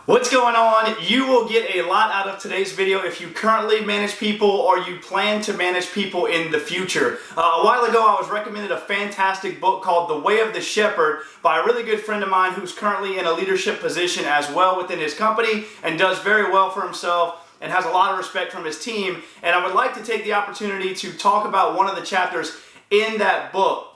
What's going on? You will get a lot out of today's video if you currently manage people or you plan to manage people in the future. A while ago, I was recommended a fantastic book called The Way of the Shepard by a really good friend of mine who's currently in a leadership position as well within his company and does very well for himself and has a lot of respect from his team. And I would like to take the opportunity to talk about one of the chapters in that book.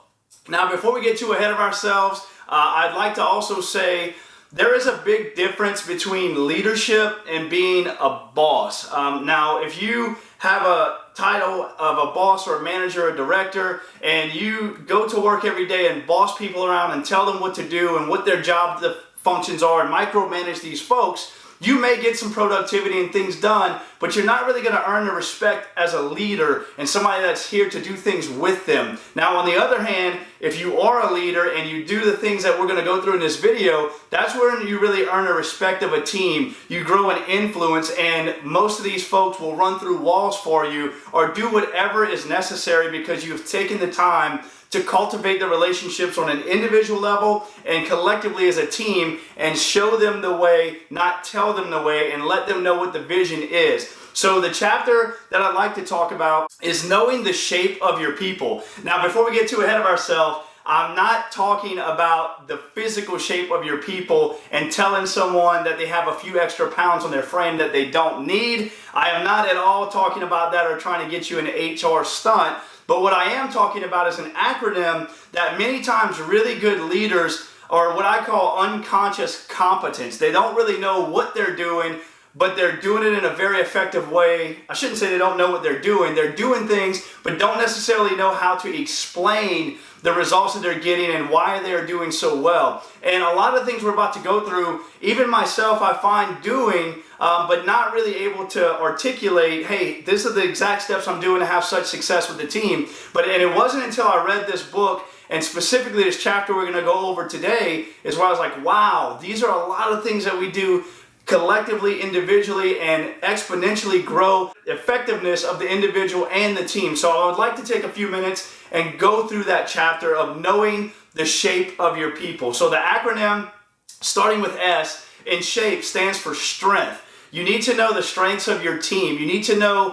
Now, before we get too ahead of ourselves, I'd like to also say there is a big difference between leadership and being a boss. Now, if you have a title of a boss or a manager or director and you go to work every day and boss people around and tell them what to do and what their job functions are and micromanage these folks, you may get some productivity and things done, but you're not really going to earn the respect as a leader and somebody that's here to do things with them. Now, on the other hand, if you are a leader and you do the things that we're going to go through in this video, that's where you really earn the respect of a team. You grow an influence, and most of these folks will run through walls for you or do whatever is necessary because you've taken the time to cultivate the relationships on an individual level and collectively as a team and show them the way, not tell them the way, and let them know what the vision is. So the chapter that I'd like to talk about is knowing the shape of your people. Now, before we get too ahead of ourselves, I'm not talking about the physical shape of your people and telling someone that they have a few extra pounds on their frame that they don't need. I am not at all talking about that or trying to get you an HR stunt. But what I am talking about is an acronym that many times really good leaders are what I call unconscious competence. They don't really know what they're doing, but they're doing it in a very effective way. I shouldn't say they don't know what they're doing. They're doing things, but don't necessarily know how to explain the results that they're getting and why they're doing so well. And a lot of things we're about to go through, even myself, I find doing, but not really able to articulate, hey, this is the exact steps I'm doing to have such success with the team. And it wasn't until I read this book, and specifically this chapter we're gonna go over today, is where I was like, wow, these are a lot of things that we do collectively, individually, and exponentially grow effectiveness of the individual and the team. So I would like to take a few minutes and go through that chapter of knowing the shape of your people. So the acronym, starting with S, in shape stands for strength. You need to know the strengths of your team. You need to know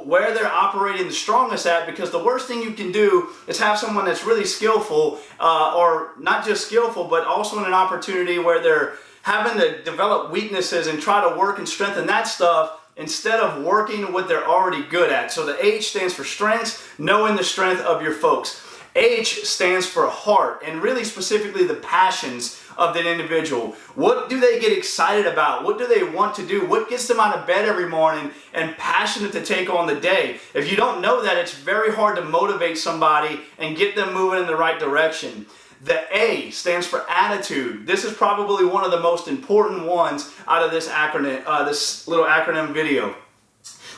where they're operating the strongest at, because the worst thing you can do is have someone that's really skillful, or not just skillful, but also in an opportunity where they're having to develop weaknesses and try to work and strengthen that stuff instead of working what they're already good at. So the H stands for strengths, knowing the strength of your folks. H stands for heart, and really specifically the passions of that individual. What do they get excited about? What do they want to do? What gets them out of bed every morning and passionate to take on the day? If you don't know that, it's very hard to motivate somebody and get them moving in the right direction. The A stands for attitude. This is probably one of the most important ones out of this acronym, this little acronym video.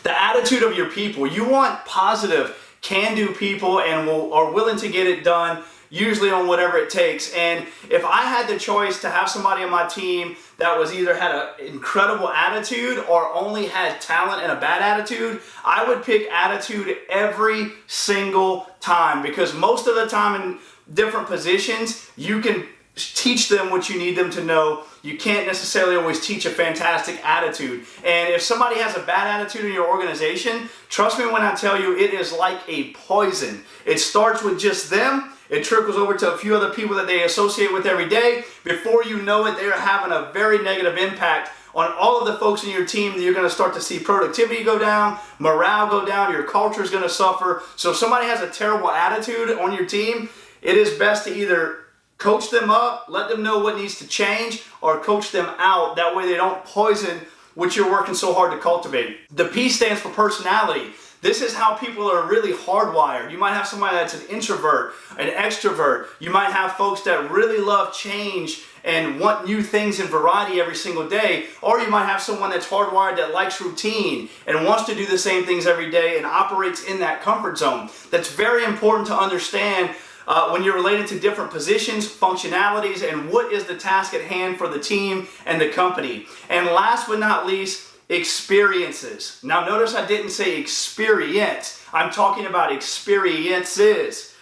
The attitude of your people. You want positive, can-do people and are willing to get it done, usually on whatever it takes. And if I had the choice to have somebody on my team that was either had an incredible attitude or only had talent and a bad attitude, I would pick attitude every single time, because most of the time in different positions, you can teach them what you need them to know. You can't necessarily always teach a fantastic attitude. And if somebody has a bad attitude in your organization, trust me when I tell you, it is like a poison. It starts with just them. It trickles over to a few other people that they associate with every day. Before you know it, they're having a very negative impact on all of the folks in your team. That you're going to start to see productivity go down, morale go down, your culture is going to suffer. So if somebody has a terrible attitude on your team, it is best to either coach them up, let them know what needs to change, or coach them out. That way they don't poison what you're working so hard to cultivate. The P stands for personality. This is how people are really hardwired. You might have somebody that's an introvert, an extrovert. You might have folks that really love change and want new things and variety every single day. Or you might have someone that's hardwired that likes routine and wants to do the same things every day and operates in that comfort zone. That's very important to understand when you're related to different positions, functionalities, and what is the task at hand for the team and the company. And last but not least, experiences. Now notice I didn't say experience. I'm talking about experiences.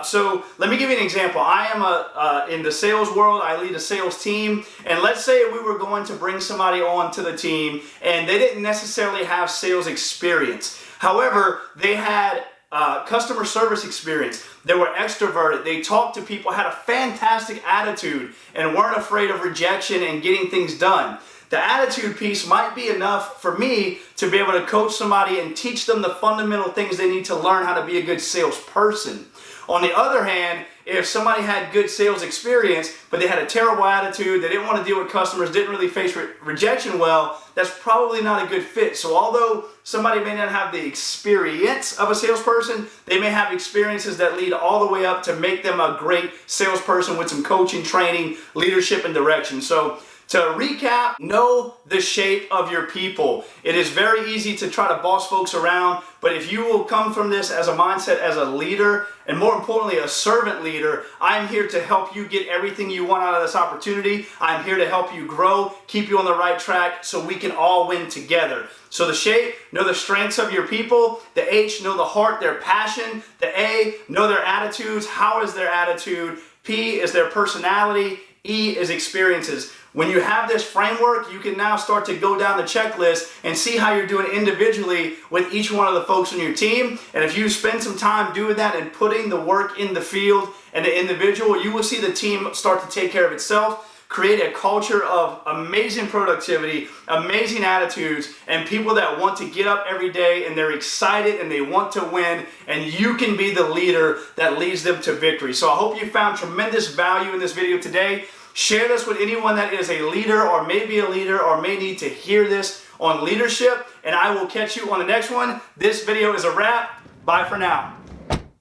So let me give you an example. I am in the sales world. I lead a sales team, and let's say we were going to bring somebody on to the team and they didn't necessarily have sales experience. However, they had customer service experience. They were extroverted. They talked to people, had a fantastic attitude, and weren't afraid of rejection and getting things done. The attitude piece might be enough for me to be able to coach somebody and teach them the fundamental things they need to learn how to be a good salesperson. On the other hand, if somebody had good sales experience, but they had a terrible attitude, they didn't want to deal with customers, didn't really face rejection well, that's probably not a good fit. So although somebody may not have the experience of a salesperson, they may have experiences that lead all the way up to make them a great salesperson with some coaching, training, leadership, and direction. So to recap, know the shape of your people. It is very easy to try to boss folks around, but if you will come from this as a mindset as a leader, and more importantly, a servant leader, I'm here to help you get everything you want out of this opportunity. I'm here to help you grow, keep you on the right track so we can all win together. So the shape, know the strengths of your people. The H, know the heart, their passion. The A, know their attitudes. How is their attitude? P is their personality. E is experiences. When you have this framework, you can now start to go down the checklist and see how you're doing individually with each one of the folks on your team. And if you spend some time doing that and putting the work in the field and the individual, you will see the team start to take care of itself, create a culture of amazing productivity, amazing attitudes, and people that want to get up every day and they're excited and they want to win, and you can be the leader that leads them to victory. So I hope you found tremendous value in this video today. Share this with anyone that is a leader or may be a leader or may need to hear this on leadership, and I will catch you on the next one. This video is a wrap. Bye for now.